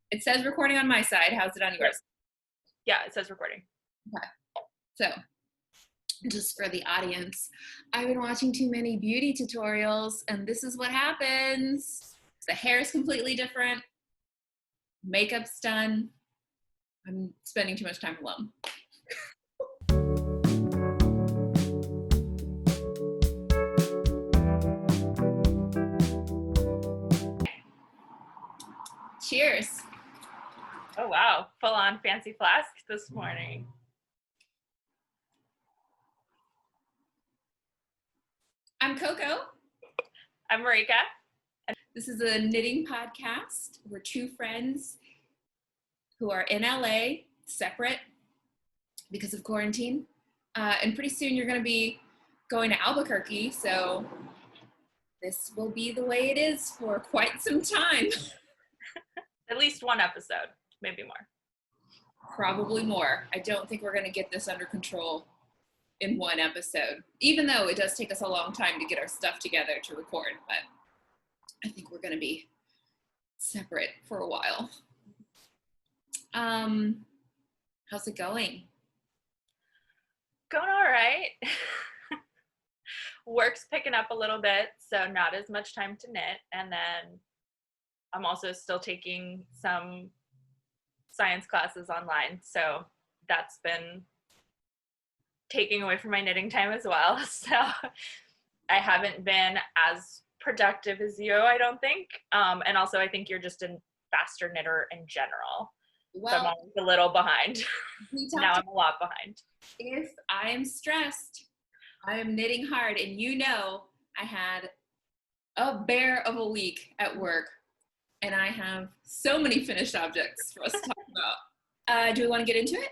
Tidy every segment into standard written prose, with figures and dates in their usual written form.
It says recording on my side. How's it on yours? Yeah, it says recording. Okay. So, just for the audience, I've been watching too many beauty tutorials, and this is what happens. The hair is completely different. Makeup's done. I'm spending too much time alone. Cheers. Oh wow, full on fancy flask this morning. I'm Coco. I'm Marika. This is a knitting podcast. We're two friends who are in LA, separate because of quarantine. And pretty soon you're going to be going to Albuquerque, so this will be the way it is for quite some time. At least one episode, maybe more. Probably more. I don't think we're going to get this under control in one episode, even though it does take us a long time to get our stuff together to record, but I think we're going to be separate for a while. How's it going? Going all right. Work's picking up a little bit, so not as much time to knit, and then I'm also still taking some science classes online, so that's been taking away from my knitting time as well. So I haven't been as productive as you, I don't think. And also I think you're just a faster knitter in general. Well, so I'm always a little behind. Now I'm a lot behind. If I am stressed, I am knitting hard, and you know I had a bear of a week at work, and I have so many finished objects for us to talk about. Do we want to get into it?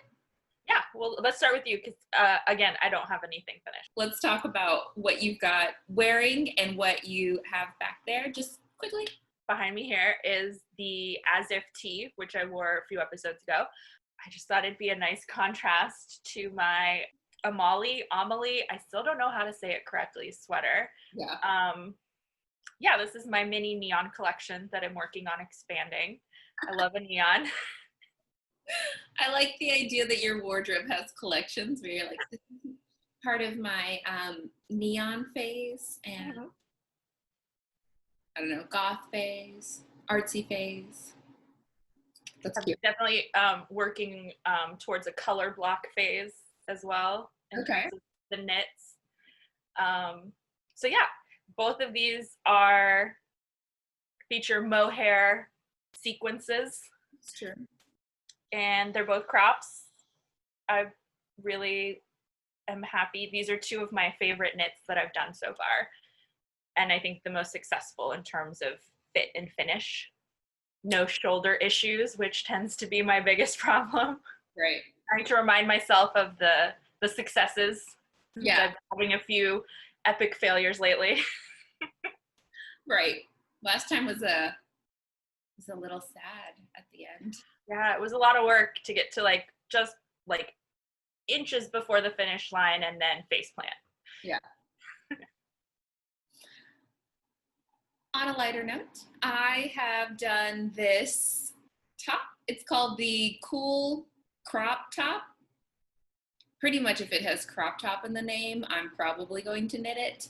Yeah, well, let's start with you because, again, I don't have anything finished. Let's talk about what you've got wearing and what you have back there, just quickly. Behind me here is the As If tee, which I wore a few episodes ago. I just thought it'd be a nice contrast to my Amelie, I still don't know how to say it correctly, sweater. Yeah, this is my mini neon collection that I'm working on expanding. I love a neon. I like the idea that your wardrobe has collections where you're like, this is part of my neon phase and I don't know, goth phase, artsy phase. That's cute. Definitely working towards a color block phase as well. Okay. The knits. So yeah, both of these feature mohair sequences. That's true. And they're both crops. I really am happy. These are two of my favorite knits that I've done so far. And I think the most successful in terms of fit and finish. No shoulder issues, which tends to be my biggest problem. Right. I need to remind myself of the successes. Yeah. I've been having a few epic failures lately. Right. Last time was a little sad at the end. Yeah, it was a lot of work to get to just inches before the finish line and then face plant. Yeah. On a lighter note, I have done this top. It's called the Cool Crop Top. Pretty much if it has crop top in the name, I'm probably going to knit it.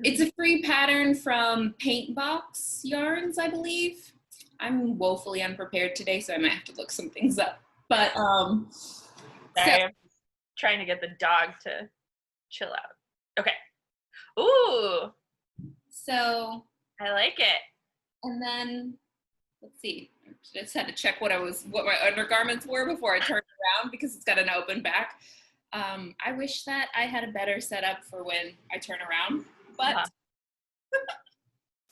It's a free pattern from Paintbox yarns, I believe. I'm woefully unprepared today, so I might have to look some things up. But I'm trying to get the dog to chill out. Okay. Ooh. So I like it. And then let's see. I just had to check what my undergarments were before I turned around because it's got an open back. I wish that I had a better setup for when I turn around, but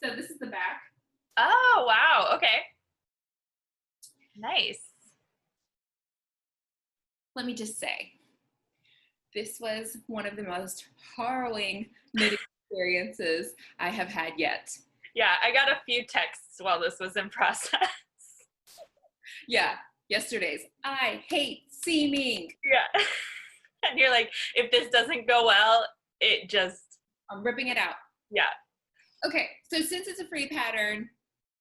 so this is the back. Oh, wow. Okay. Nice. Let me just say, this was one of the most harrowing knitting experiences I have had yet. Yeah, I got a few texts while this was in process. Yeah, yesterday's, I hate seaming. Yeah. And you're like, if this doesn't go well, I'm ripping it out. Yeah. Okay, so since it's a free pattern,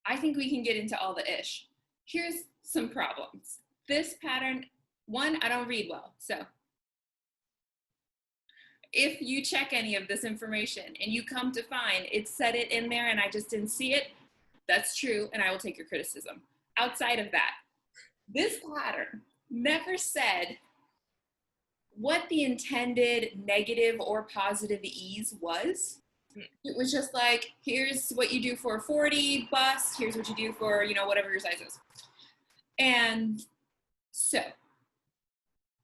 I think we can get into all the ish. here's some problems. This pattern, one, I don't read well. So if you check any of this information and you come to find it said it in there and I just didn't see it, that's true, and I will take your criticism. Outside of that, this pattern never said what the intended negative or positive ease was. It was just like, here's what you do for a 40 bust, here's what you do for, you know, whatever your size is. And so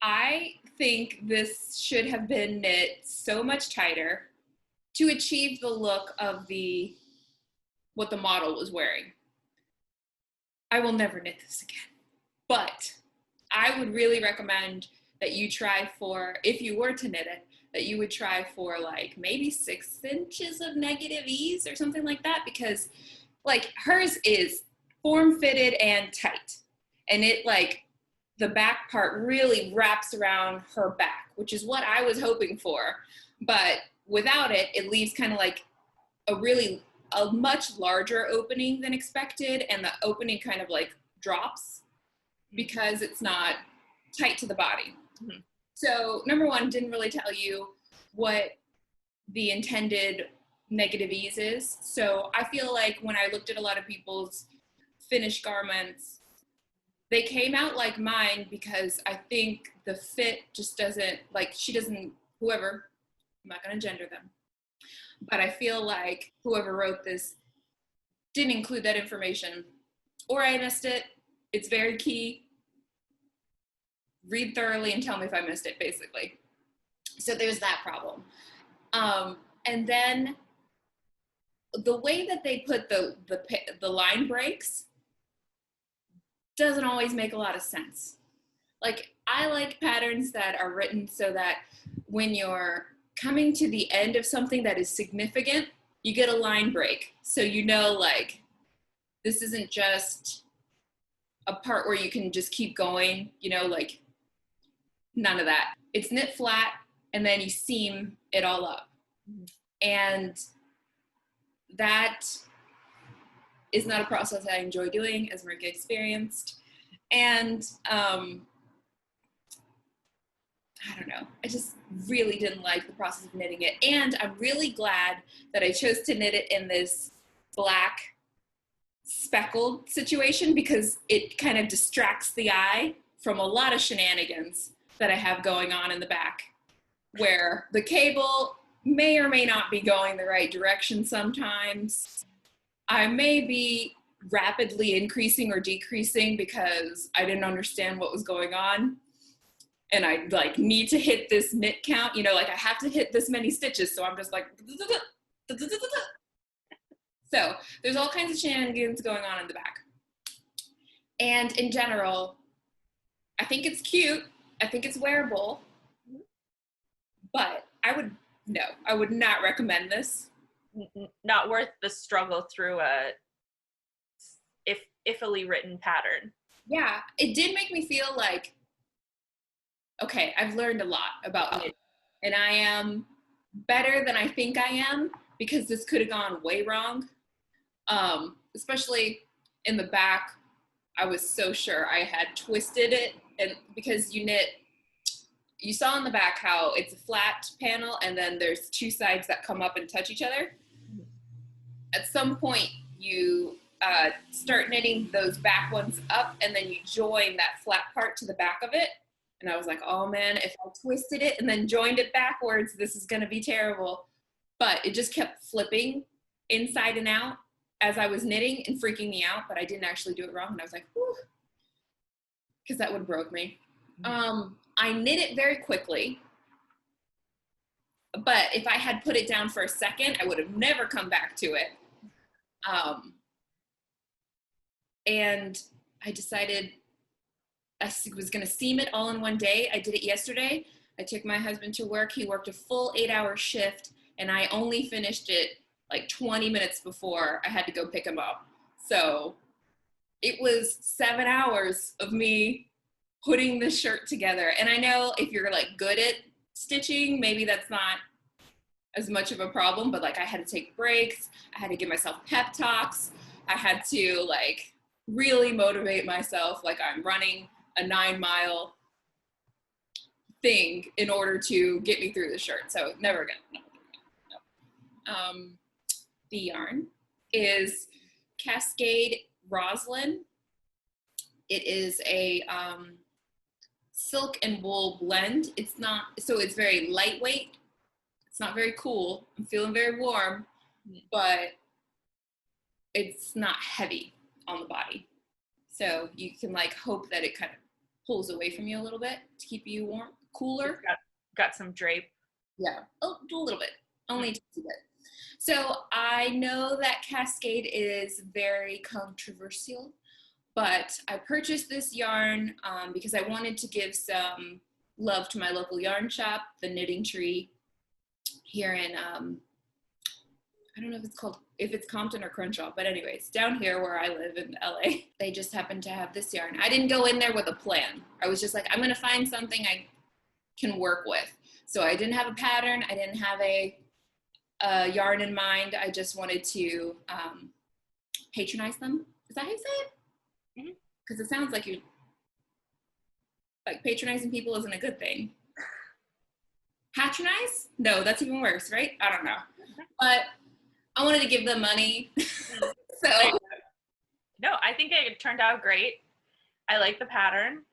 I think this should have been knit so much tighter to achieve the look of what the model was wearing. I will never knit this again, but I would really recommend that you try for, if you were to knit it, that you would try for like maybe 6 inches of negative ease or something like that, because like hers is form fitted and tight, and it like the back part really wraps around her back, which is what I was hoping for. But without it, it leaves kind of like a much larger opening than expected, and the opening kind of like drops because it's not tight to the body. Mm-hmm. So number one, didn't really tell you what the intended negative ease is. So I feel like when I looked at a lot of people's finished garments, they came out like mine because I think the fit just doesn't, like whoever, I'm not gonna gender them, but I feel like whoever wrote this didn't include that information, or I missed it. It's very key. Read thoroughly and tell me if I missed it, basically. So there's that problem. And then the way that they put the line breaks doesn't always make a lot of sense. Like, I like patterns that are written so that when you're coming to the end of something that is significant, you get a line break. So you know, like, this isn't just a part where you can just keep going, you know, like, none of that. It's knit flat, and then you seam it all up. And that is not a process I enjoy doing, as Marika experienced. And I don't know, I just really didn't like the process of knitting it. And I'm really glad that I chose to knit it in this black speckled situation, because it kind of distracts the eye from a lot of shenanigans that I have going on in the back, where the cable may or may not be going the right direction sometimes. I may be rapidly increasing or decreasing because I didn't understand what was going on. And I like need to hit this knit count, you know, like I have to hit this many stitches. So I'm just like, so there's all kinds of shenanigans going on in the back. And in general, I think it's cute. I think it's wearable, but I would not recommend this. Not worth the struggle through a iffily written pattern. Yeah, it did make me feel like, okay, I've learned a lot about knitting, and I am better than I think I am, because this could have gone way wrong. Especially in the back, I was so sure I had twisted it, and because you saw in the back how it's a flat panel and then there's 2 sides that come up and touch each other. At some point, you start knitting those back ones up, and then you join that flat part to the back of it. And I was like, oh man, if I twisted it and then joined it backwards, this is gonna be terrible. But it just kept flipping inside and out as I was knitting and freaking me out, but I didn't actually do it wrong. And I was like, whew, because that would have broke me. I knit it very quickly, but if I had put it down for a second, I would have never come back to it. And I decided I was going to seam it all in one day. I did it yesterday. I took my husband to work. He worked a full 8-hour shift, and I only finished it like 20 minutes before I had to go pick him up. So it was 7 hours of me putting this shirt together. And I know if you're like good at stitching, maybe that's not as much of a problem, but like I had to take breaks. I had to give myself pep talks. I had to like really motivate myself like I'm running a 9-mile thing in order to get me through the shirt. So never again. No. The yarn is Cascade Roslyn. It is a silk and wool blend. It's very lightweight. It's not very cool. I'm feeling very warm, but it's not heavy on the body. So you can like hope that it kind of pulls away from you a little bit to keep you warm, cooler. Got some drape. Yeah, a little bit, only a bit. So I know that Cascade is very controversial, but I purchased this yarn because I wanted to give some love to my local yarn shop, the Knitting Tree, here in, I don't know if it's Compton or Crenshaw, but anyways, down here where I live in LA, they just happened to have this yarn. I didn't go in there with a plan. I was just like, I'm gonna find something I can work with. So I didn't have a pattern. I didn't have a yarn in mind. I just wanted to patronize them. Is that how you say it? Because it sounds like like patronizing people isn't a good thing. Patronize? No, that's even worse, right? I don't know. But I wanted to give them money. So no, I think it turned out great. I like the pattern.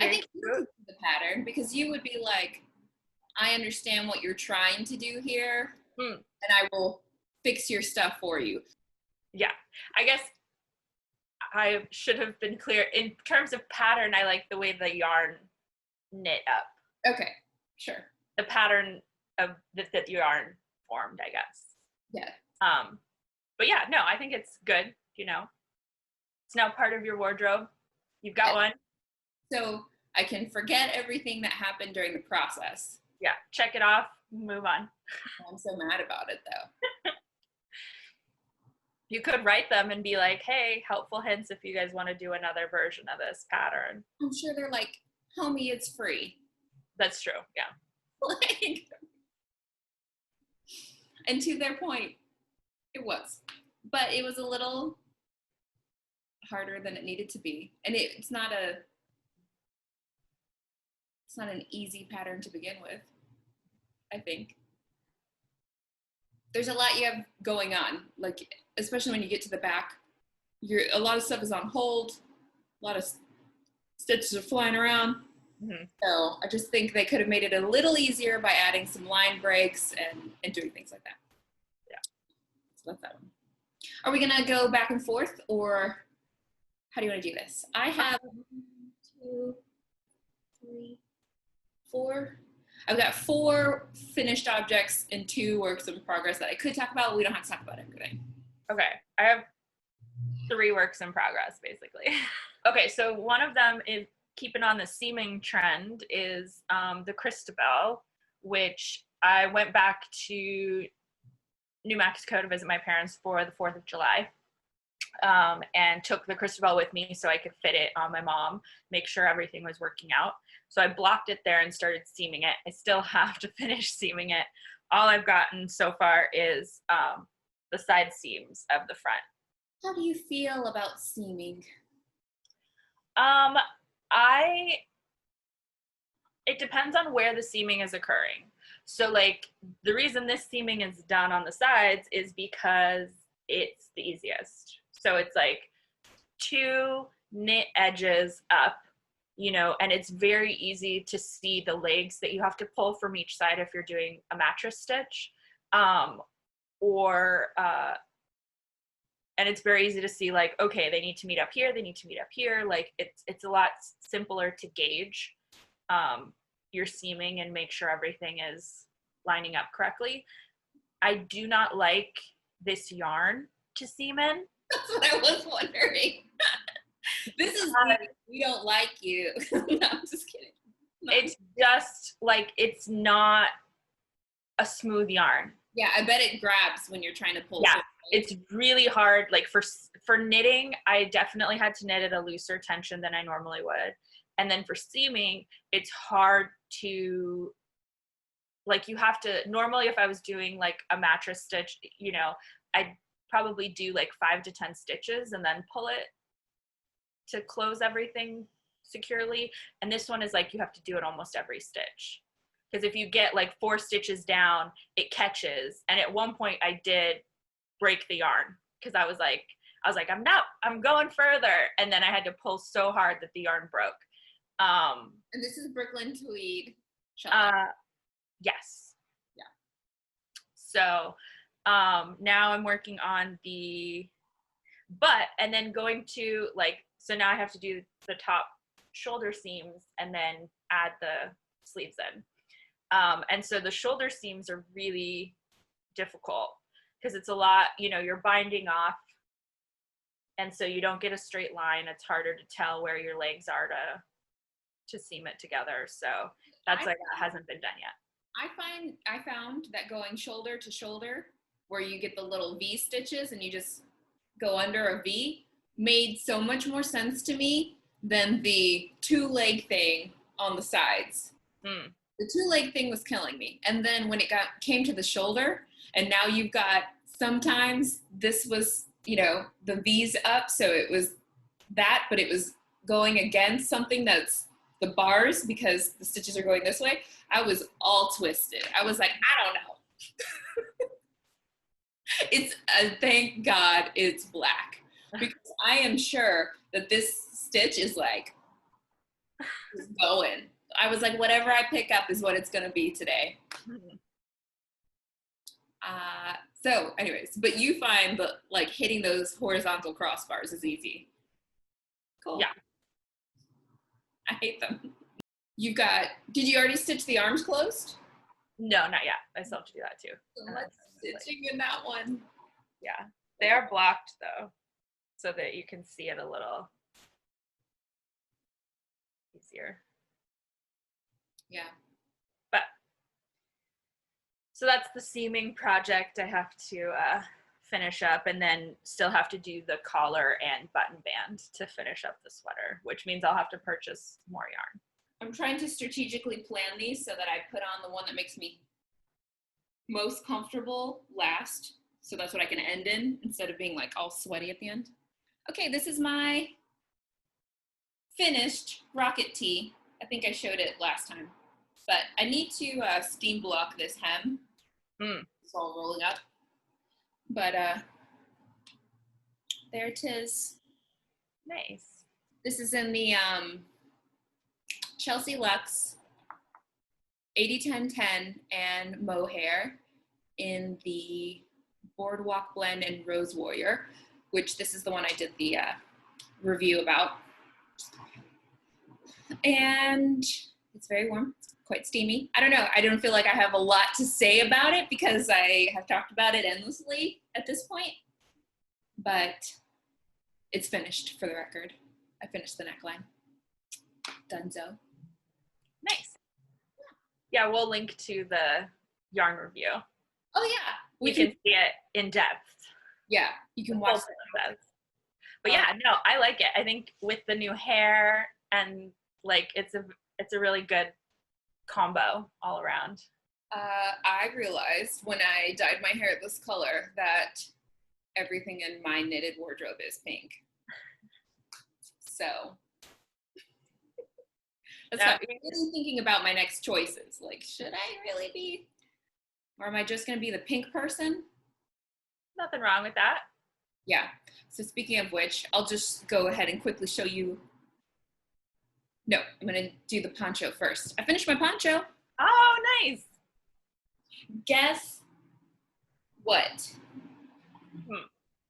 I think you would do the pattern because you would be like, I understand what you're trying to do here, and I will fix your stuff for you. Yeah, I guess I should have been clear. In terms of pattern, I like the way the yarn knit up. Okay, sure. The pattern of that yarn formed, I guess. Yeah. But yeah, no, I think it's good, you know. It's now part of your wardrobe. You've got one. So I can forget everything that happened during the process. Yeah, check it off, move on. I'm so mad about it though. You could write them and be like, hey, helpful hints if you guys want to do another version of this pattern. I'm sure they're like, homie, it's free. That's true, yeah. Like, and to their point, it was. But it was a little harder than it needed to be. And it's not an easy pattern to begin with, I think. There's a lot you have going on, like especially when you get to the back. A lot of stuff is on hold, a lot of stitches are flying around. Mm-hmm. So I just think they could have made it a little easier by adding some line breaks and doing things like that. Yeah. So that's that one. Are we gonna go back and forth, or how do you want to do this? I have 1, 2, 3, 4. I've got 4 finished objects and 2 works in progress that I could talk about. We don't have to talk about everything. Okay, I have 3 works in progress, basically. Okay, so one of them is keeping on the seaming trend is the Cristabel, which I went back to New Mexico to visit my parents for the 4th of July. And took the Cristabel with me so I could fit it on my mom, make sure everything was working out. So I blocked it there and started seaming it. I still have to finish seaming it. All I've gotten so far is the side seams of the front. How do you feel about seaming? It depends on where the seaming is occurring. So like the reason this seaming is done on the sides is because it's the easiest. So it's like 2 knit edges up, you know, and it's very easy to see the legs that you have to pull from each side if you're doing a mattress stitch. And it's very easy to see like, okay, they need to meet up here, they need to meet up here. Like it's a lot simpler to gauge your seaming and make sure everything is lining up correctly. I do not like this yarn to seam in. That's what I was wondering. This is we don't like you. No, I'm just kidding. No. It's just like, it's not a smooth yarn. Yeah, I bet it grabs when you're trying to pull. Yeah, it's really hard. Like for knitting, I definitely had to knit at a looser tension than I normally would. And then for seaming, it's hard to, like, you have to, normally if I was doing like a mattress stitch, you know, probably do like 5 to 10 stitches and then pull it to close everything securely. And this one is like you have to do it almost every stitch, because if you get like 4 stitches down, it catches. And at one point I did break the yarn because I was like I'm going further, and then I had to pull so hard that the yarn broke. And this is Brooklyn Tweed. Yes. Yeah. So now I'm working on and then going to like, so now I have to do the top shoulder seams and then add the sleeves in. And so the shoulder seams are really difficult because it's a lot, you're binding off. And so you don't get a straight line. It's harder to tell where your legs are to seam it together. So that hasn't been done yet. I found that going shoulder to shoulder, where you get the little V stitches and you just go under a V, made so much more sense to me than the 2-leg thing on the sides. Mm. The 2-leg thing was killing me. And then when it came to the shoulder, and now you've got, sometimes this was, the V's up, so it was that, but it was going against something that's the bars because the stitches are going this way. I was all twisted. I was like, I don't know. It's thank God it's black, because I am sure that this stitch is like going. I was like, whatever I pick up is what it's going to be today. So anyways, but you find that like hitting those horizontal crossbars is easy. Cool. Yeah. I hate them. Did you already stitch the arms closed? No, not yet. I still have to do that too. So much stitching in that one. Yeah. They are blocked though, so that you can see it a little easier. Yeah. But so that's the seaming project I have to finish up, and then still have to do the collar and button band to finish up the sweater, which means I'll have to purchase more yarn. I'm trying to strategically plan these so that I put on the one that makes me most comfortable last. So that's what I can end in instead of being like all sweaty at the end. Okay, this is my finished rocket tee. I think I showed it last time. But I need to steam block this hem. It's all rolling up. But there it is. Nice. This is in the Chelsea Luxe, 80-10-10, and Mohair in the Boardwalk blend and Rose Warrior, which this is the one I did the review about. And it's very warm, it's quite steamy. I don't know, I don't feel like I have a lot to say about it because I have talked about it endlessly at this point, but it's finished for the record. I finished the neckline. Dunzo. Nice. Yeah, we'll link to the yarn review. Oh yeah. We can see it in depth. Yeah, you can watch it. But yeah, no, I like it. I think with the new hair and like it's a really good combo all around. I realized when I dyed my hair this color that everything in my knitted wardrobe is pink. So that's why I'm really thinking about my next choices. Like, should I really be, or am I just going to be the pink person? Nothing wrong with that. Yeah. So speaking of which, I'll just go ahead and quickly show you. No, I'm going to do the poncho first. I finished my poncho. Oh, nice. Guess what?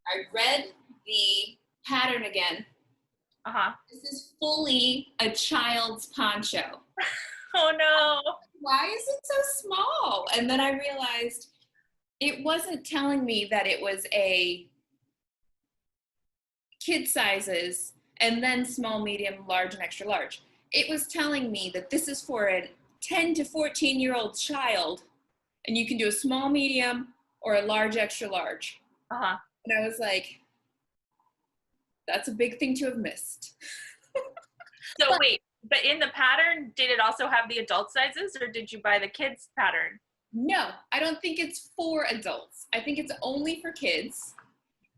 I read the pattern again. This is fully a child's poncho. Oh no. Why is it so small? And then I realized it wasn't telling me that it was a kid sizes and then small, medium, large, and extra large. It was telling me that this is for a 10 to 14-year-old child, and you can do a small, medium, or a large, extra large. And I was like, that's a big thing to have missed. So wait, but in the pattern, did it also have the adult sizes, or did you buy the kids pattern? No, I don't think it's for adults. I think it's only for kids.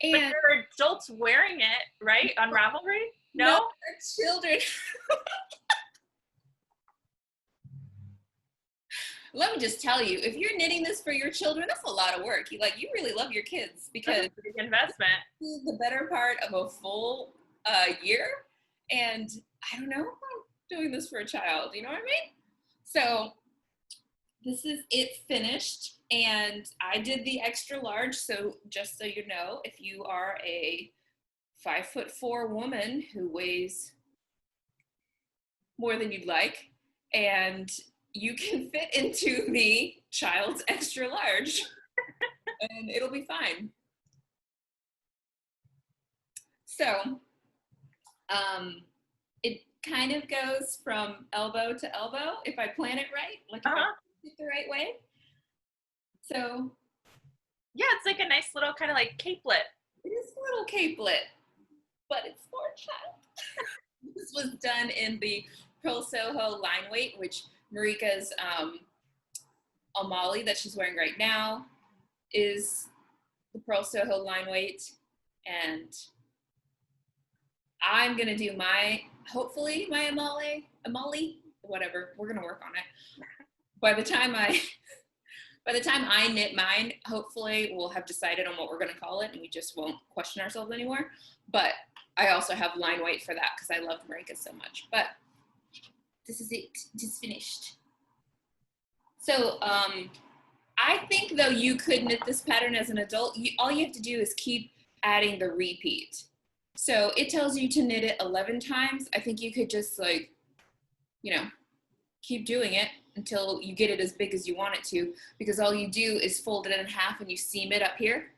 But And there are adults wearing it, right? On Ravelry? No? our children. Let me just tell you, if you're knitting this for your children, that's a lot of work. You really love your kids, because That's a big investment. this is the better part of a full year. And I don't know if I'm doing this for a child, you know what I mean? So this is it finished, and I did the extra large. So just so you know, if you are a 5'4" woman who weighs more than you'd like, and you can fit into the child's extra large, and it'll be fine. So it kind of goes from elbow to elbow if I plan it right, like if I plan it the right way. So yeah, it's like a nice little kind of like capelet. it is a little capelet, but it's for a child. This was done in the Purl Soho line weight, which Marika's Amali that she's wearing right now is the Purl Soho line weight. And I'm gonna do hopefully my Amali, whatever. We're gonna work on it. By the time I knit mine, hopefully we'll have decided on what we're gonna call it, and we just won't question ourselves anymore. But I also have line weight for that because I love Marika so much. But this is it, just finished. So I think though you could knit this pattern as an adult. All you have to do is keep adding the repeat. So it tells you to knit it 11 times. I think you could just keep doing it until you get it as big as you want it to, because all you do is fold it in half and you seam it up here.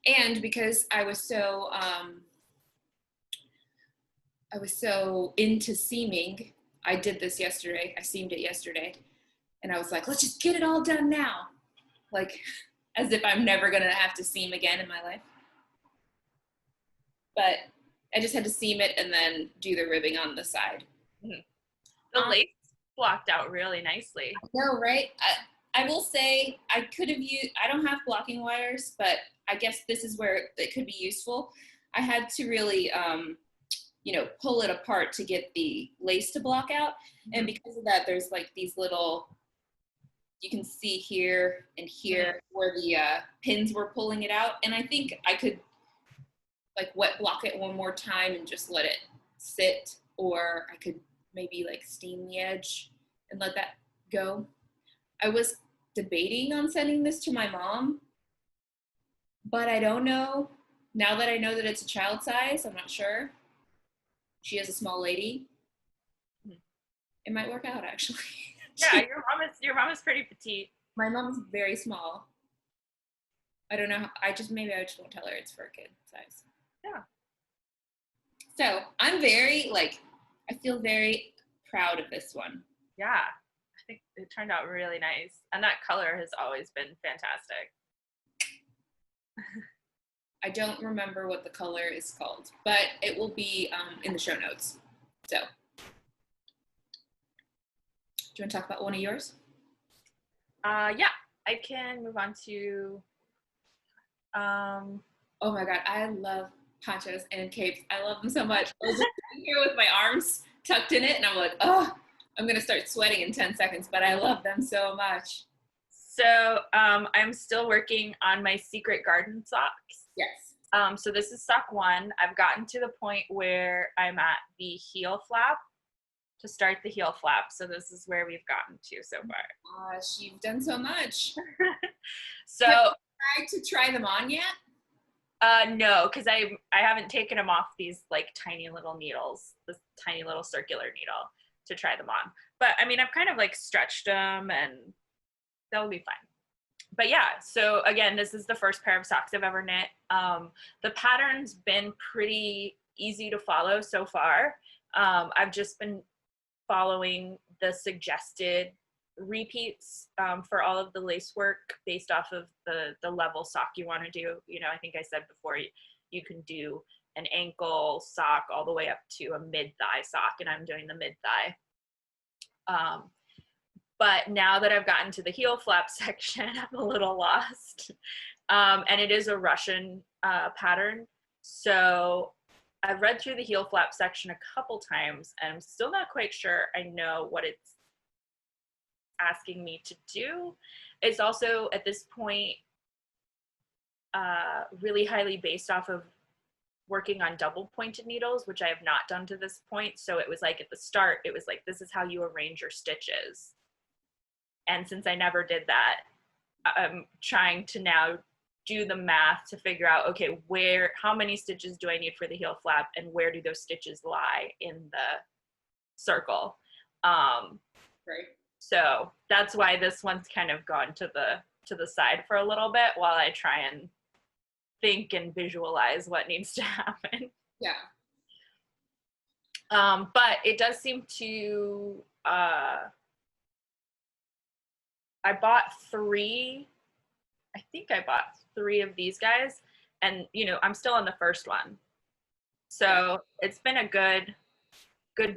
And because I was so into seaming, I did this yesterday. I seamed it yesterday. And I was like, let's just get it all done now. Like, as if I'm never gonna have to seam again in my life. But I just had to seam it and then do the ribbing on the side. Mm-hmm. The lace blocked out really nicely. I know, right? I will say I could have used, I don't have blocking wires, but I guess this is where it could be useful. I had to really, pull it apart to get the lace to block out. And because of that, there's like these little, you can see here and here where the pins were pulling it out. And I think I could like wet block it one more time and just let it sit, or I could maybe like steam the edge and let that go. I was debating on sending this to my mom, but I don't know. Now that I know that it's a child size, I'm not sure. She is a small lady. It might work out, actually. Yeah, your mom is pretty petite. My mom's very small. I don't know. Maybe I just won't tell her it's for a kid size. Yeah. So I'm I feel very proud of this one. Yeah, I think it turned out really nice. And that color has always been fantastic. I don't remember what the color is called, but it will be in the show notes. So, do you want to talk about one of yours? Yeah, I can move on to. Oh my God, I love ponchos and capes. I love them so much. I was just sitting here with my arms tucked in it, and I'm like, oh, I'm gonna start sweating in 10 seconds, but I love them so much. So I'm still working on my Secret Garden socks. Yes. So this is sock 1. I've gotten to the point where I'm at the heel flap to start the heel flap. So this is where we've gotten to so far. Gosh, you've done so much. So have you tried them on yet? No, because I haven't taken them off these like tiny little needles, this tiny little circular needle to try them on. But I mean, I've kind of like stretched them and they'll be fine. But yeah, so again, this is the first pair of socks I've ever knit. The pattern's been pretty easy to follow so far. I've just been following the suggested repeats for all of the lace work based off of the level sock you want to do. You know, I think I said before, you can do an ankle sock all the way up to a mid-thigh sock, and I'm doing the mid-thigh. But now that I've gotten to the heel flap section, I'm a little lost And it is a Russian pattern. So I've read through the heel flap section a couple times, and I'm still not quite sure I know what it's asking me to do. It's also, at this point, really highly based off of working on double pointed needles, which I have not done to this point. So it was like at the start, it was like, this is how you arrange your stitches. And since I never did that, I'm trying to now do the math to figure out, okay, how many stitches do I need for the heel flap, and where do those stitches lie in the circle? Right. So that's why this one's kind of gone to the side for a little bit while I try and think and visualize what needs to happen. Yeah. But it does seem to, I bought three of these guys, and I'm still on the first one. So it's been a good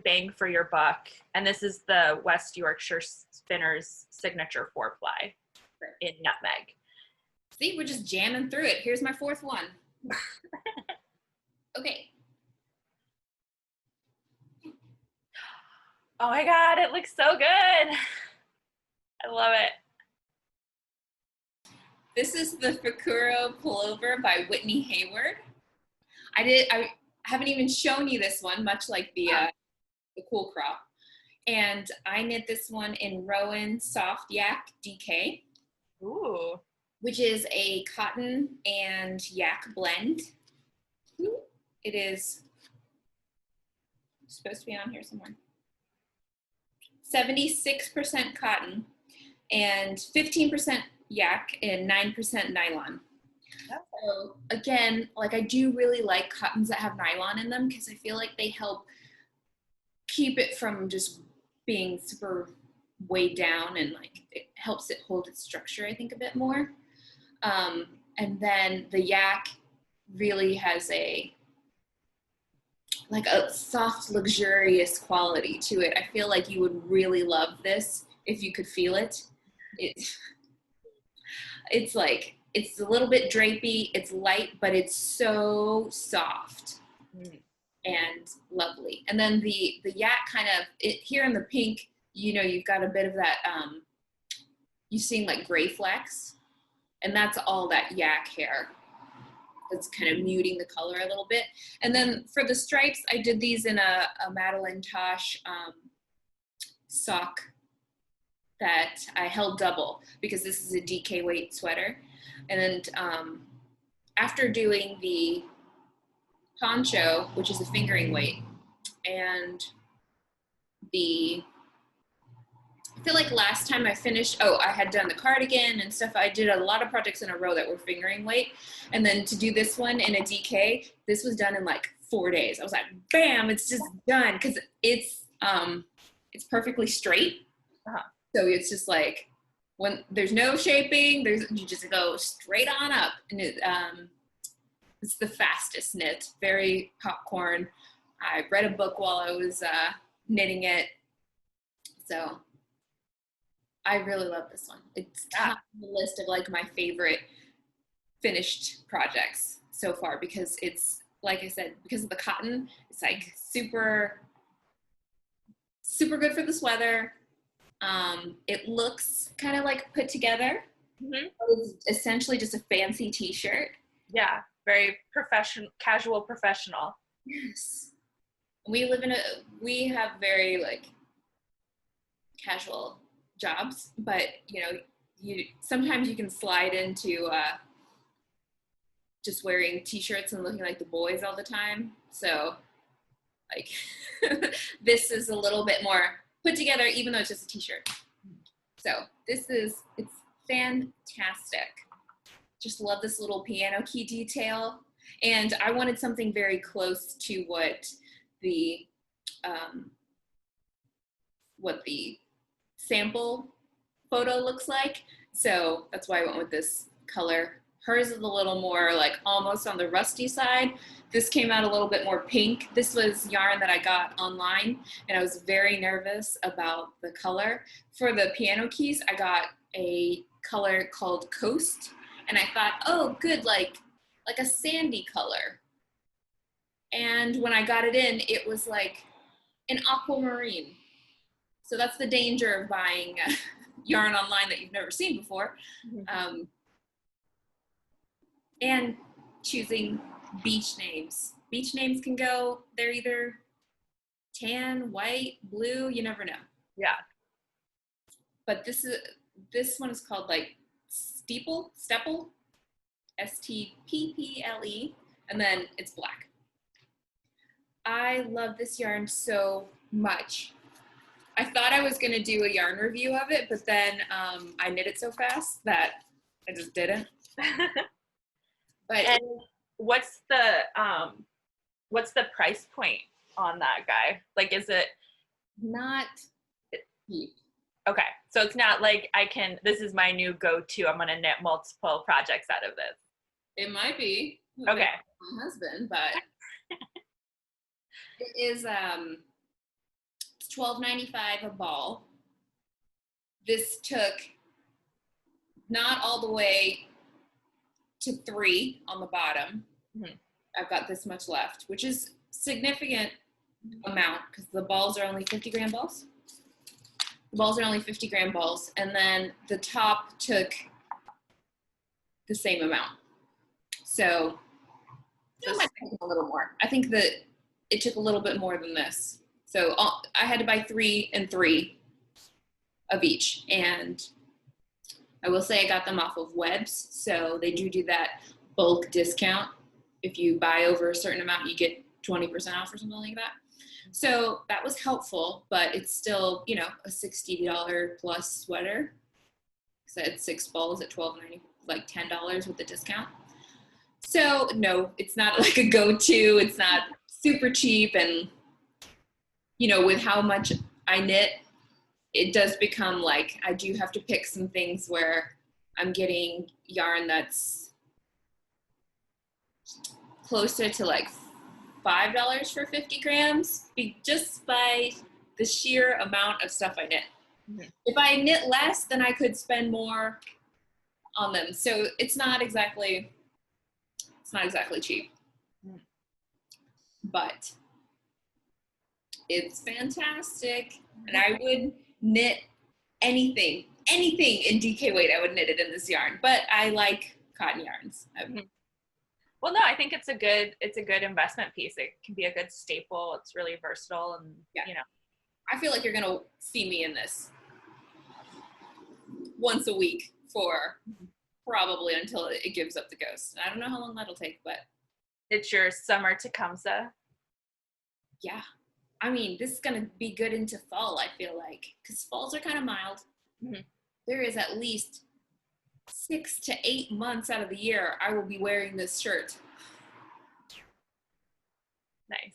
bang for your buck. And this is the West Yorkshire Spinners signature 4-ply in nutmeg. See, we're just jamming through it. Here's my fourth one. Okay. Oh my God, it looks so good. I love it. This is the Fukuro Pullover by Whitney Hayward. I haven't even shown you this one, much like the cool crop. And I knit this one in Rowan Softyak DK. Ooh. Which is a cotton and yak blend. It is supposed to be on here somewhere. 76% cotton and 15% yak and 9% nylon. So again, like, I do really like cottons that have nylon in them because I feel like they help keep it from just being super weighed down, and like it helps it hold its structure, I think, a bit more. And then the yak really has a soft, luxurious quality to it. I feel like you would really love this if you could feel it. It's like, it's a little bit drapey, it's light, but it's so soft and lovely. And then the yak kind of, here in the pink, you've got a bit of that, you've seen like gray flecks. And that's all that yak hair that's kind of muting the color a little bit. And then for the stripes, I did these in a MadelineTosh sock that I held double because this is a DK weight sweater. And then after doing the poncho, which is a fingering weight, and I feel like last time I finished, I had done the cardigan and stuff. I did a lot of projects in a row that were fingering weight. And then to do this one in a DK, this was done in like 4 days. I was like, bam, it's just done. Cause it's perfectly straight. So it's just like, when there's no shaping, you just go straight on up. And it's the fastest knit, very popcorn. I read a book while I was knitting it. So I really love this one. It's top of the list of like my favorite finished projects so far because it's, like I said, because of the cotton, it's like super, super good for this weather. It looks kind of like put together. Mm-hmm. It's essentially just a fancy t-shirt. Yeah, very casual professional. Yes. We have very like casual jobs, but sometimes you can slide into just wearing t-shirts and looking like the boys all the time. So like this is a little bit more put together, even though it's just a t-shirt. So it's fantastic. Just love this little piano key detail. And I wanted something very close to what the sample photo looks like. So that's why I went with this color. Hers is a little more like almost on the rusty side. This came out a little bit more pink. This was yarn that I got online, and I was very nervous about the color. For the piano keys, I got a color called Coast, And I thought, oh, good, like a sandy color. And when I got it in, it was like an aquamarine. So that's the danger of buying yarn online that you've never seen before. And choosing beach names. Beach names can go, they're either tan, white, blue, you never know. Yeah. But this one is called like Stepple, Stepple, Stpple, and then it's black. I love this yarn so much. I thought I was gonna do a yarn review of it, but then I knit it so fast that I just didn't. But and what's the price point on that guy? Like, is it not cheap? Okay, so it's not like this is my new go-to, I'm gonna knit multiple projects out of this. It might be. Okay. My husband, but it is it's $12.95 a ball. This took not all the way to 3 on the bottom. I've got this much left, which is significant amount because the balls are only 50-gram balls. The balls are only 50-gram balls, and then the top took the same amount. So it might take a little more. I think that it took a little bit more than this. So I had to buy 3 and 3 of each, and I will say I got them off of Webs, so they do that bulk discount. If you buy over a certain amount, you get 20% off or something like that. So that was helpful, but it's still, you know, a $60 plus sweater. So I had 6 balls at $12.90, like $10 with the discount. So no, it's not like a go-to. It's not super cheap, and you know, with how much I knit, it does become like I do have to pick some things where I'm getting yarn that's closer to like $5 for 50 grams just by the sheer amount of stuff I knit. If I knit less, then I could spend more on them. So it's not exactly cheap, but it's fantastic. And I would knit anything in DK weight. I would knit it in this yarn, but I like cotton yarns. Well, no, I think it's a good investment piece. It can be a good staple. It's really versatile, and you know, I feel like you're gonna see me in this once a week for probably until it gives up the ghost. I don't know how long that'll take, but it's your summer Tecumseh. Yeah, I mean, this is gonna be good into fall. I feel like because falls are kind of mild. There is at least 6 to 8 months out of the year I will be wearing this shirt. Nice.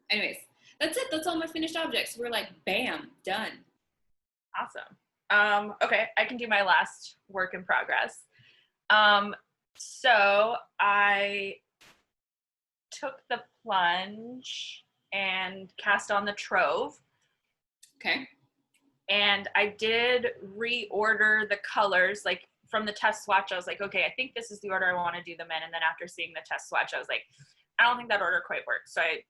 Anyways, that's it. That's all my finished objects. We're like, bam, done. Awesome. Okay, I can do my last work in progress. So I took the plunge and cast on the trove. Okay. And I did reorder the colors, like from the test swatch. I was like, okay, I think this is the order I want to do them in. And then after seeing the test swatch, I was like, I don't think that order quite works. So I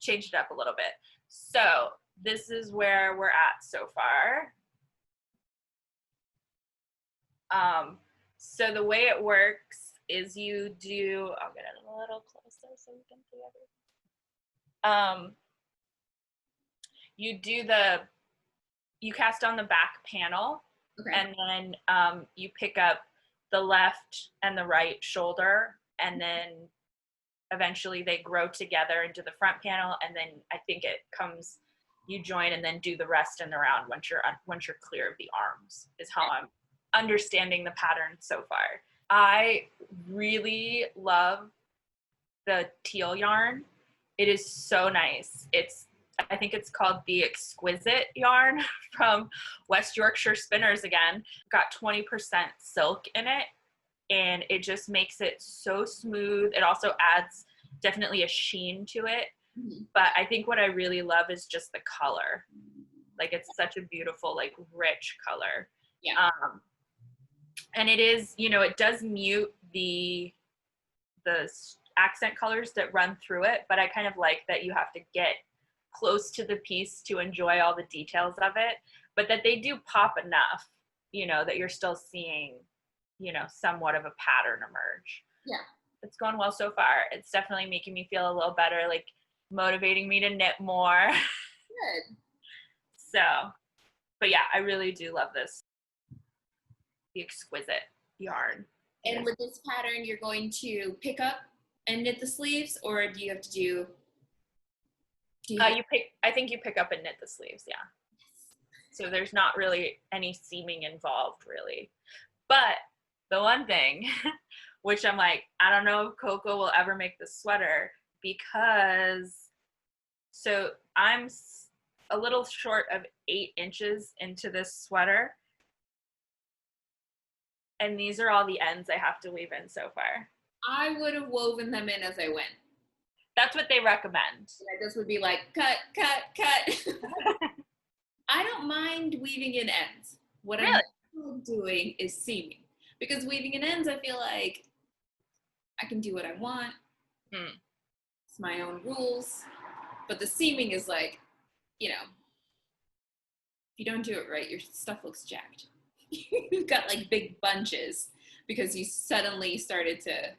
changed it up a little bit. So this is where we're at so far. So the way it works is you do, I'll get it a little closer so you can see everything. You cast on the back panel, okay, and then you pick up the left and the right shoulder, and then eventually they grow together into the front panel, and then I think it comes, you join and then do the rest in the round once you're clear of the arms, is how I'm understanding the pattern so far. I really love the teal yarn. It is so nice. I think it's called the Exquisite yarn from West Yorkshire Spinners again. Got 20% silk in it, and it just makes it so smooth. It also adds definitely a sheen to it. But I think what I really love is just the color. Like, it's such a beautiful, like, rich color. Yeah. And it is, you know, it does mute the accent colors that run through it, but I kind of like that you have to get close to the piece to enjoy all the details of it, but that they do pop enough, you know, that you're still seeing, you know, somewhat of a pattern emerge. Yeah. It's going well so far. It's definitely making me feel a little better, like motivating me to knit more. Good. So, but yeah, I really do love this. The exquisite yarn. And with this pattern, you're going to pick up and knit the sleeves, or do you have to do I think you pick up and knit the sleeves, yeah. So there's not really any seaming involved, really. But the one thing, which I'm like, I don't know if Coco will ever make this sweater, because so I'm a little short of 8 inches into this sweater, and these are all the ends I have to weave in so far. I would have woven them in as I went. That's what they recommend. I just would be like, cut, cut, cut. I don't mind weaving in ends. What Really? I'm doing is seaming. Because weaving in ends, I feel like I can do what I want. It's my own rules. But the seaming is like, you know, if you don't do it right, your stuff looks jacked. You've got like big bunches because you suddenly started to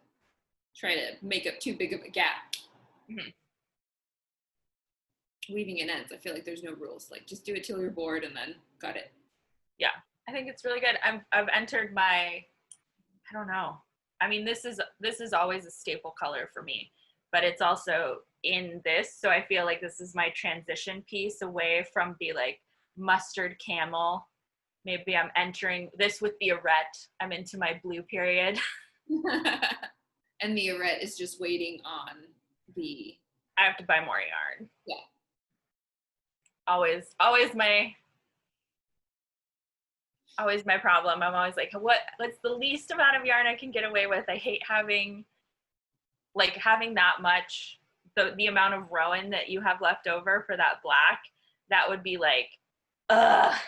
try to make up too big of a gap. Weaving in ends, I feel like there's no rules. Like, just do it till you're bored and then got it. Yeah, I think it's really good. I've entered my, I don't know. I mean, this is always a staple color for me, but it's also in this, so I feel like this is my transition piece away from the like mustard camel. Maybe I'm entering this with the arete. I'm into my blue period. And the arete is just waiting on the... I have to buy more yarn. Yeah. Always my problem. I'm always like, what's the least amount of yarn I can get away with? I hate having that much, the amount of Rowan that you have left over for that black. That would be like,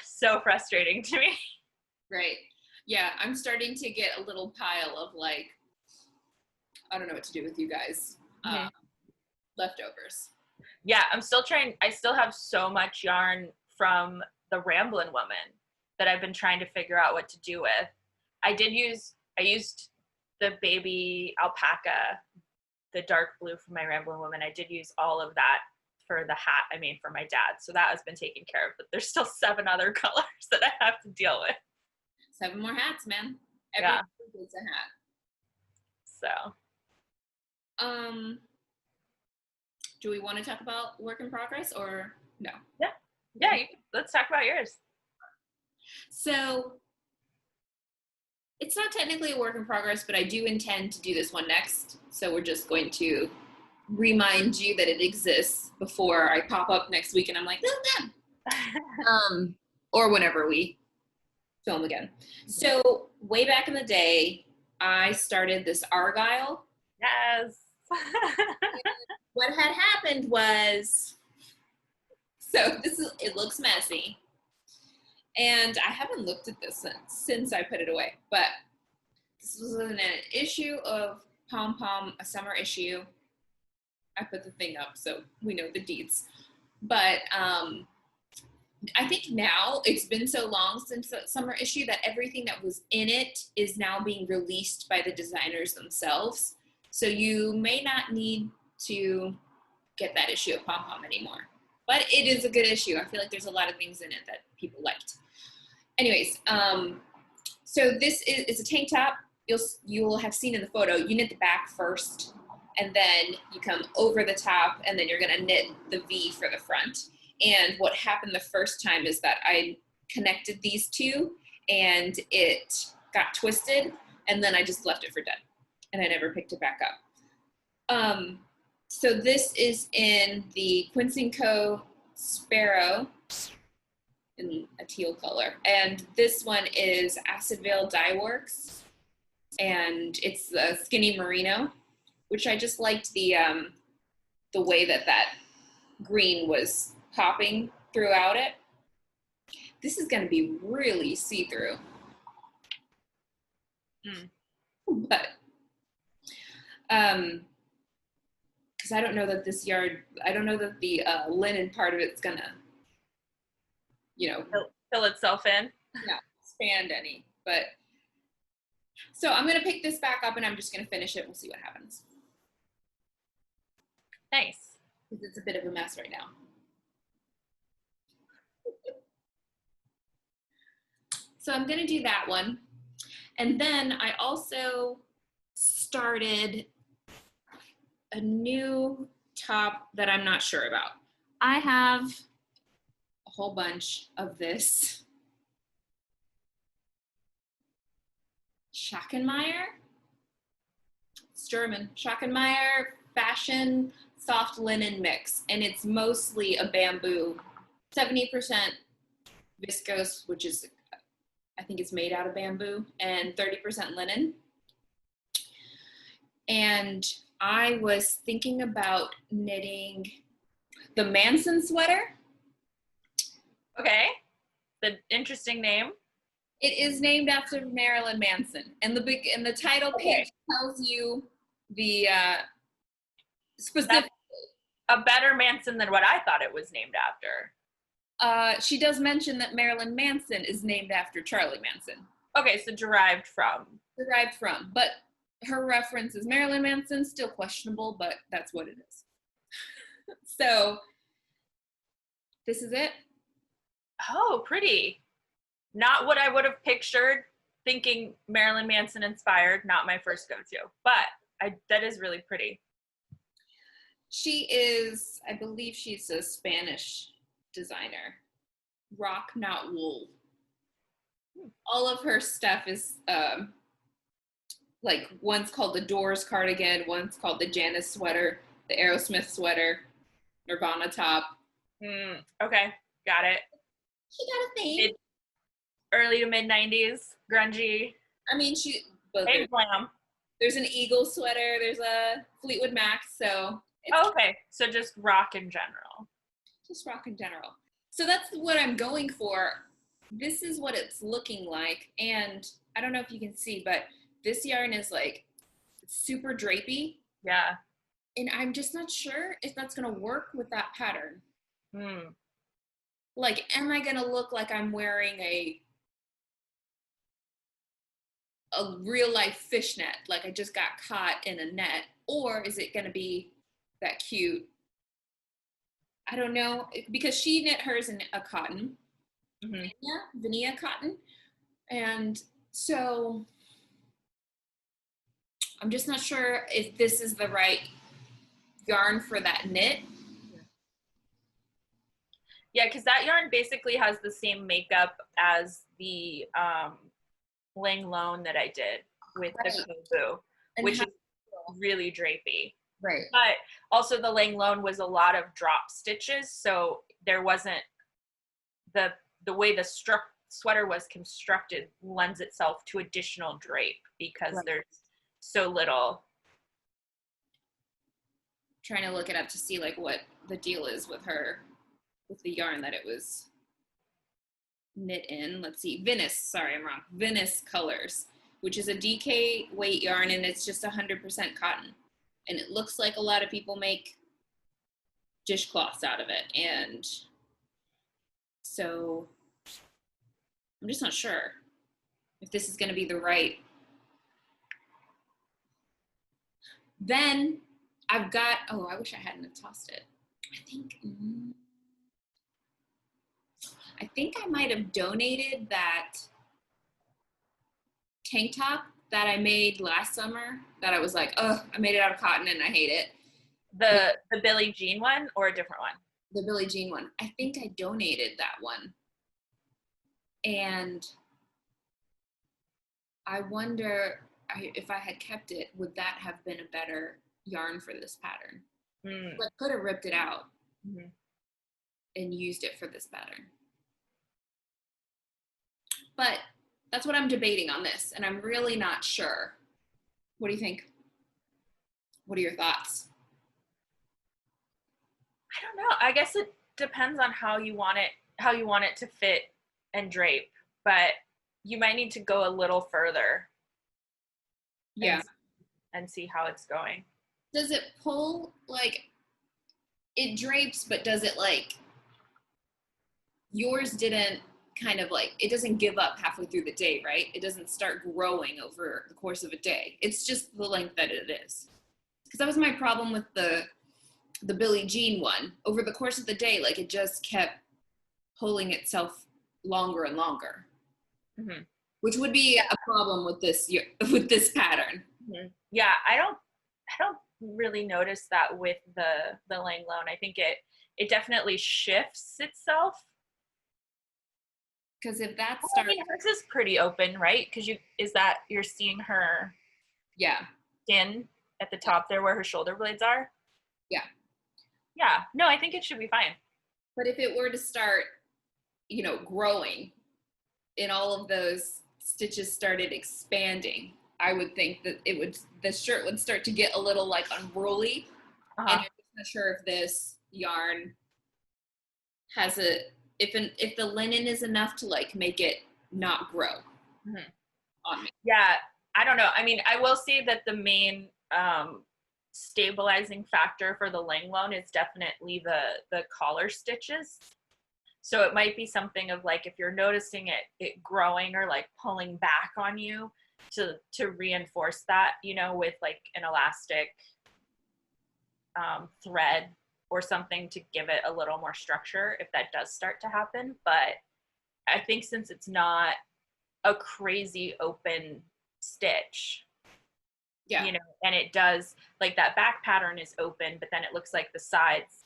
so frustrating to me. Right. Yeah, I'm starting to get a little pile of like, I don't know what to do with you guys. Leftovers. Yeah, I still have so much yarn from the Ramblin' Woman that I've been trying to figure out what to do with. I used the baby alpaca, the dark blue from my Ramblin' Woman. I did use all of that for the hat I made for my dad. So that has been taken care of, but there's still 7 other colors that I have to deal with. 7 more hats, man. Yeah. Every is a hat. So. Do we want to talk about work in progress or no? Yeah. Let's talk about yours. So it's not technically a work in progress, but I do intend to do this one next. So we're just going to remind you that it exists before I pop up next week and I'm like, oh, or whenever we film again. So way back in the day, I started this Argyle. Yes. What had happened was, it looks messy. And I haven't looked at this since I put it away, but this was an issue of Pom Pom, a summer issue. I put the thing up, so we know the deeds. But I think now it's been so long since the summer issue that everything that was in it is now being released by the designers themselves. So you may not need to get that issue of Pom Pom anymore. But it is a good issue. I feel like there's a lot of things in it that people liked. Anyways, so this is a tank top. You'll have seen in the photo, you knit the back first, and then you come over the top, and then you're gonna knit the V for the front. And what happened the first time is that I connected these two, and it got twisted, and then I just left it for dead, and I never picked it back up. So this is in the Quincy & Co. Sparrow in a teal color. And this one is Acid Veil Dye Works. And it's the skinny merino, which I just liked the way that green was popping throughout it. This is gonna be really see-through. Mm. But because I don't know that this yarn, I don't know that the linen part of it's gonna, Fill itself in. expand any. But so I'm gonna pick this back up and I'm just gonna finish it. We'll see what happens. Nice. Because it's a bit of a mess right now. So I'm gonna do that one. And then I also started a new top that I'm not sure about. I have a whole bunch of this Schackenmeyer. It's German. Schackenmeyer fashion soft linen mix. And it's mostly a bamboo, 70% viscose, which is, I think it's made out of bamboo, and 30% linen. And I was thinking about knitting the Manson sweater. Okay. The interesting name. It is named after Marilyn Manson, and the title page tells you the specific. That's a better Manson than what I thought it was named after. She does mention that Marilyn Manson is named after Charlie Manson. Okay, so derived from, but her reference is Marilyn Manson, still questionable, but that's what it is. So this is it. Oh, pretty. Not what I would have pictured, thinking Marilyn Manson inspired, not my first go-to, but that is really pretty. She is, I believe she's a Spanish designer. Rock, not wool. All of her stuff is like one's called the Doors cardigan, one's called the Janis sweater, the Aerosmith sweater, Nirvana top. Okay, got it. She got a theme. Early to mid 90s, grungy. I mean, there's an Eagle sweater, there's a Fleetwood Mac, so. Okay, so just rock in general. Just rock in general. So that's what I'm going for. This is what it's looking like, and I don't know if you can see, but this yarn is like super drapey. Yeah. And I'm just not sure if that's gonna work with that pattern. Like, am I gonna look like I'm wearing a real life fishnet, like I just got caught in a net, or is it gonna be that cute? I don't know, because she knit hers in a cotton, Vanilla cotton, and so I'm just not sure if this is the right yarn for that knit. Yeah, because that yarn basically has the same makeup as the Lang Lone that I did with the Coco, which is really drapey. Right. But also the Lang Lone was a lot of drop stitches, so there wasn't the way the sweater was constructed lends itself to additional drape because there's so little. Trying to look it up to see like what the deal is with the yarn that it was knit in. Let's see, Venice Colors, which is a DK weight yarn, and it's just 100% cotton. And it looks like a lot of people make dishcloths out of it. And so I'm just not sure if this is going to be the right. Then I've got, I wish I hadn't have tossed it. I think I might have donated that tank top that I made last summer that I was like, I made it out of cotton and I hate it. The Billie Jean one or a different one? The Billie Jean one. I think I donated that one. And I wonder if I had kept it, would that have been a better yarn for this pattern? I could have ripped it out and used it for this pattern. But that's what I'm debating on this, and I'm really not sure. What do you think? What are your thoughts? I don't know. I guess it depends on how you want it to fit and drape, but you might need to go a little further Yeah. and see how it's going. Does it pull, like, it drapes, but does it, like, yours didn't kind of, like, it doesn't give up halfway through the day, right? It doesn't start growing over the course of a day. It's just the length that it is. Because that was my problem with the Billie Jean one. Over the course of the day, like, it just kept pulling itself longer and longer. Mm-hmm. Which would be a problem with this pattern. Mm-hmm. Yeah, I don't really notice that with the Langlone. I think it definitely shifts itself. Because if that starts, I mean, hers is pretty open, right? Because you're seeing her, skin at the top there where her shoulder blades are. Yeah. No, I think it should be fine. But if it were to start, growing, and all of those stitches started expanding, I would think that the shirt would start to get a little, like, unruly. And I'm just not sure if this yarn has if the linen is enough to, like, make it not grow on me. Yeah, I don't know. I mean, I will say that the main stabilizing factor for the Langlone is definitely the collar stitches. So it might be something of, like, if you're noticing it growing or, like, pulling back on you, to reinforce that, with, like, an elastic thread or something to give it a little more structure if that does start to happen. But I think since it's not a crazy open stitch, and it does, like, that back pattern is open, but then it looks like the sides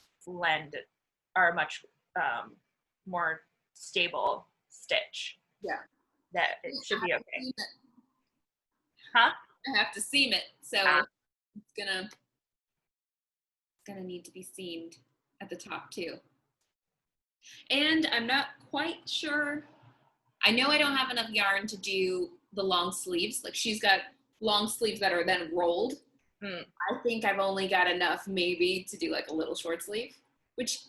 are much more stable stitch. Yeah. That it should be okay. Huh? I have to seam it, so it's gonna need to be seamed at the top too. And I'm not quite sure. I know I don't have enough yarn to do the long sleeves. Like, she's got long sleeves that are then rolled. I think I've only got enough maybe to do, like, a little short sleeve, which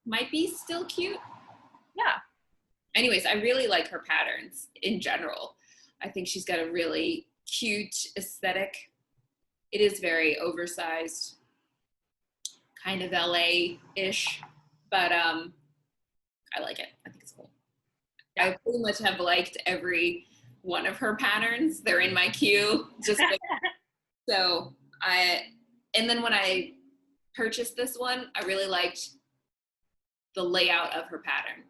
might be still cute. Yeah. Anyways, I really like her patterns in general. I think she's got a really cute aesthetic. It is very oversized, kind of LA-ish, but I like it. I think it's cool. Yeah. I pretty much have liked every one of her patterns. They're in my queue. And then when I purchased this one, I really liked the layout of her pattern.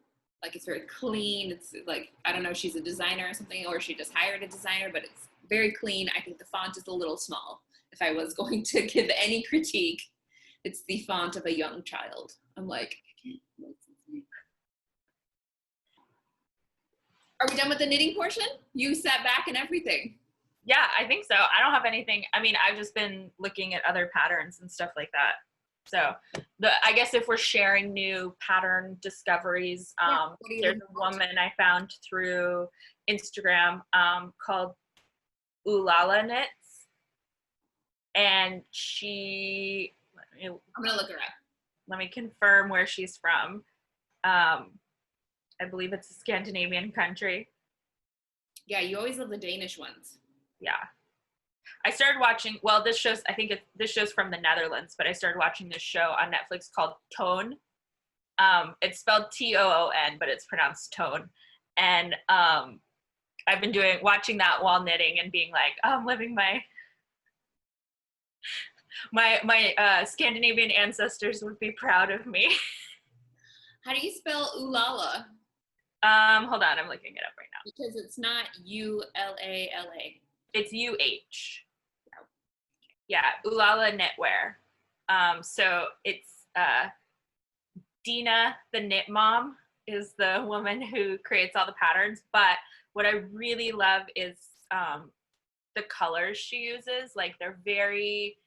Like, it's very clean. It's like, I don't know if she's a designer or something, or she just hired a designer, but it's very clean. I think the font is a little small. If I was going to give any critique, it's the font of a young child. I'm like, I can't. Are we done with the knitting portion? You sat back and everything. Yeah, I think so. I don't have anything. I mean, I've just been looking at other patterns and stuff like that. So I guess if we're sharing new pattern discoveries, there's a woman I found through Instagram called Ulala Knits. And I'm going to look her up. Let me confirm where she's from. I believe it's a Scandinavian country. Yeah, you always love the Danish ones. Yeah. I started watching, well, this show's from the Netherlands, but I started watching this show on Netflix called Tone. It's spelled Toon, but it's pronounced Tone. And I've been watching that while knitting and being like, oh, I'm living my Scandinavian ancestors would be proud of me. How do you spell Ulala? Hold on, I'm looking it up right now. Because it's not Ulala. It's UH. Yeah, Ulala Knitwear. So it's Dina, the knit mom, is the woman who creates all the patterns. But what I really love is the colors she uses. Like, they're very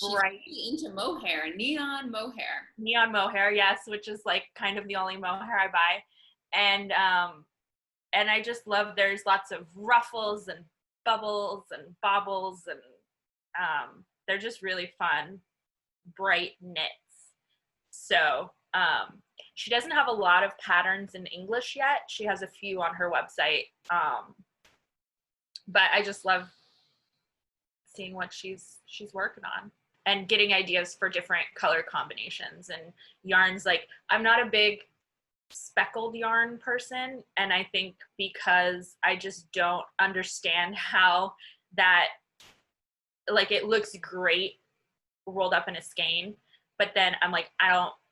bright. She's into mohair, neon mohair. Neon mohair, yes, which is, like, kind of the only mohair I buy. And I just love, there's lots of ruffles and bubbles and baubles, and they're just really fun, bright knits. So she doesn't have a lot of patterns in English yet. She has a few on her website. But I just love seeing what she's working on and getting ideas for different color combinations and yarns. Like, I'm not a big speckled yarn person, and I think because I just don't understand how that, like, it looks great rolled up in a skein, but then I'm like,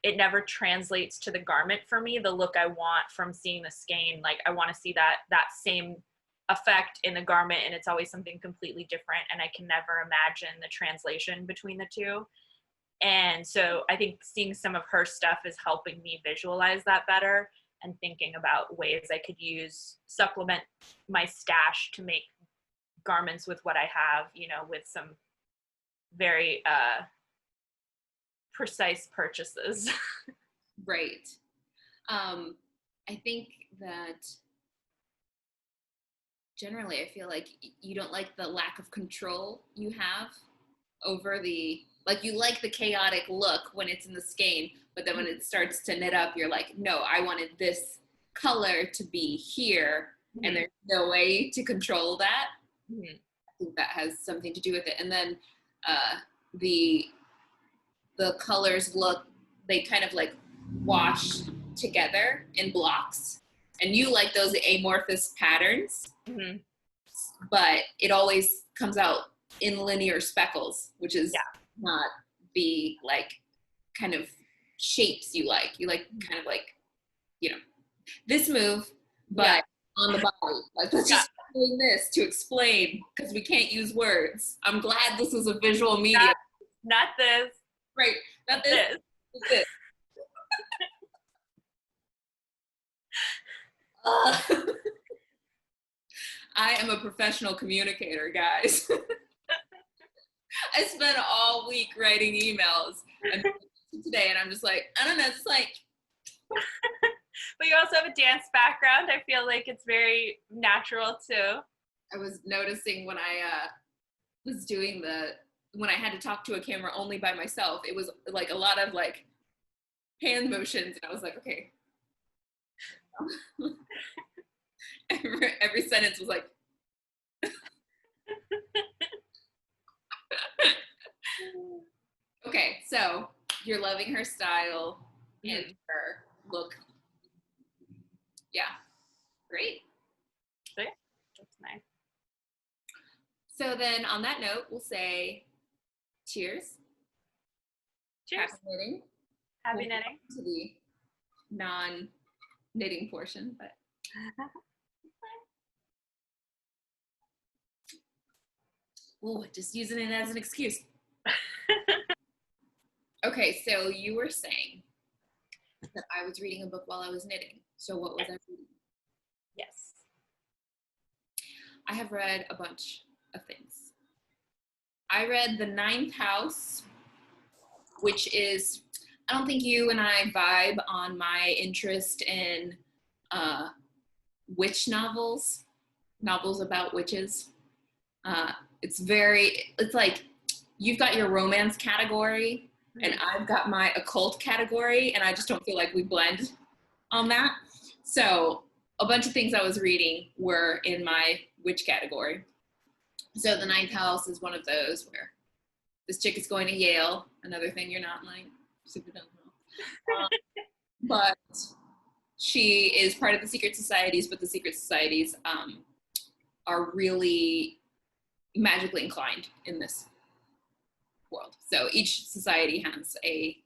it never translates to the garment for me, the look I want from seeing the skein. Like, I want to see that same effect in the garment, and it's always something completely different, and I can never imagine the translation between the two. And so I think seeing some of her stuff is helping me visualize that better, and thinking about ways I could supplement my stash to make garments with what I have, with some very precise purchases. Right. I think that generally I feel like you don't like the lack of control you have over you like the chaotic look when it's in the skein, but then when it starts to knit up, you're like, no, I wanted this color to be here, and there's no way to control that. I think that has something to do with it. And then the colors they kind of like wash together in blocks, and you like those amorphous patterns, but it always comes out in linear speckles, which is not the like kind of shapes you like. You like kind of like, this move, but on the body. Like, let's just doing this to explain, because we can't use words. I'm glad this is a visual medium. Not this. Right. Not this. This. I am a professional communicator, guys. I spent all week writing emails and today, and I'm just like, I don't know, it's like. But you also have a dance background. I feel like it's very natural too. I was noticing when I was doing when I had to talk to a camera only by myself, it was like a lot of like hand motions, and I was like, okay. Every sentence was like. Okay, so you're loving her style and her look. Yeah, great. Yeah, that's nice. So then on that note, we'll say cheers. Cheers. Happy knitting. Happy knitting. To the non-knitting portion, but. Oh, just using it as an excuse. Okay, so you were saying that I was reading a book while I was knitting. So what was I reading? Yes. I have read a bunch of things. I read The Ninth House, which is, I don't think you and I vibe on my interest in witch novels about witches. It's like you've got your romance category and I've got my occult category, and I just don't feel like we blend on that. So a bunch of things I was reading were in my witch category. So The Ninth House is one of those where this chick is going to Yale, another thing you're not like super dumb about. But she is part of the secret societies, but the secret societies are really magically inclined in this world. So each society has a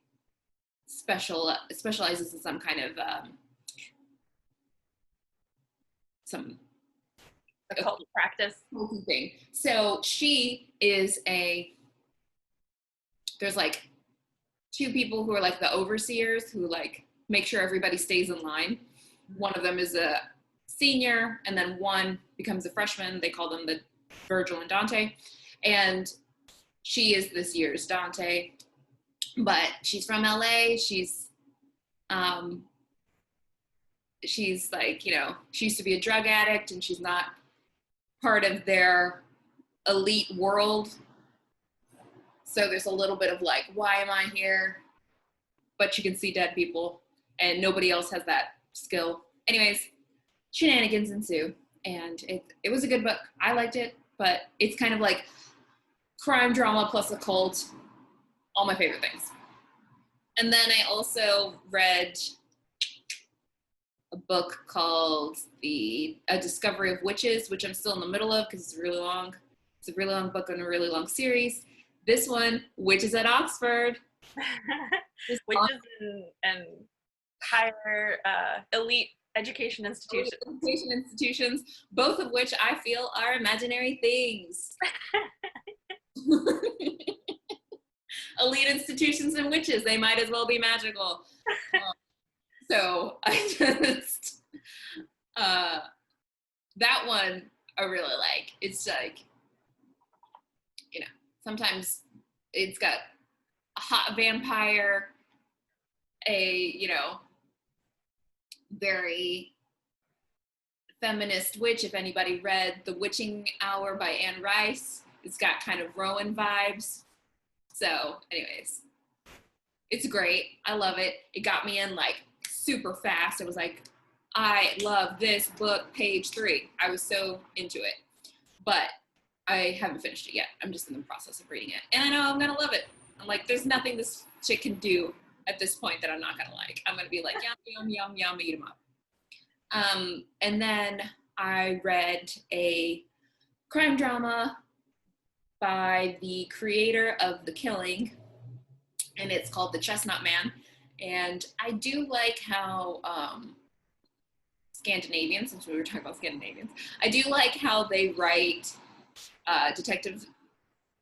specializes in some kind of some occult practice thing. So she is there's like two people who are like the overseers who like make sure everybody stays in line. One of them is a senior, and then one becomes a freshman. They call them the Virgil and Dante, and she is this year's Dante, but she's from LA. She's like, she used to be a drug addict, and she's not part of their elite world. So there's a little bit of like, why am I here? But you can see dead people, and nobody else has that skill. Anyways, shenanigans ensue, and it was a good book. I liked it, but it's kind of like crime drama plus occult, all my favorite things. And then I also read a book called A Discovery of Witches, which I'm still in the middle of because it's really long. It's a really long book and a really long series. This one, Witches at Oxford. Witches and higher elite education institutions. Both of which I feel are imaginary things. Elite institutions and witches, they might as well be magical. So I just, that one I really like. It's like, you know, sometimes it's got a hot vampire, a, you know, very feminist witch. If anybody read The Witching Hour by Anne Rice, it's got kind of Rowan vibes. So anyways, it's great. I love it. It got me in like super fast. I was like, I love this book, page 3. I was so into it, but I haven't finished it yet. I'm just in the process of reading it. And I know I'm going to love it. I'm like, there's nothing this chick can do at this point that I'm not going to like. I'm going to be like, yum, yum, yum, yum, eat them up. And then I read a crime drama by the creator of The Killing, and it's called The Chestnut Man. And I do like how Scandinavians, since we were talking about Scandinavians, I do like how they write detective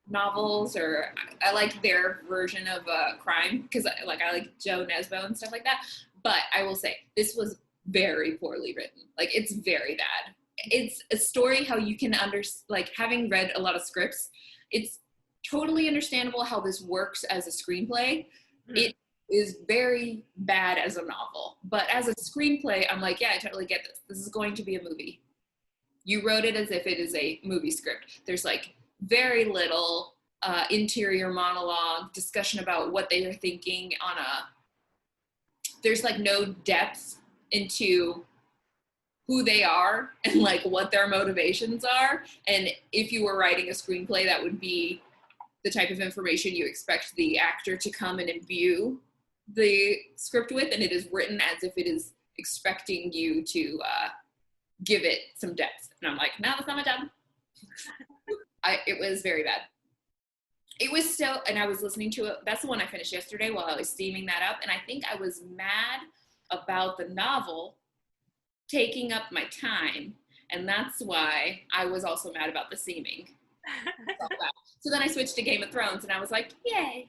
novels, or I like their version of crime, because I like Joe Nesbo and stuff like that. But I will say, this was very poorly written. Like, it's very bad. It's a story how you can like, having read a lot of scripts, it's totally understandable how this works as a screenplay. It is very bad as a novel, but as a screenplay, I'm like, yeah, I totally get this. This is going to be a movie. You wrote it as if it is a movie script. There's like very little interior monologue, discussion about what they are thinking on there's like no depth into who they are and like what their motivations are. And if you were writing a screenplay, that would be the type of information you expect the actor to come and imbue the script with, and it is written as if it is expecting you to give it some depth. And I'm like, no, that's not my job. It was very bad. It was so, and I was listening to it. That's the one I finished yesterday while I was steaming that up. And I think I was mad about the novel taking up my time. And that's why I was also mad about the seaming. So then I switched to Game of Thrones and I was like, yay.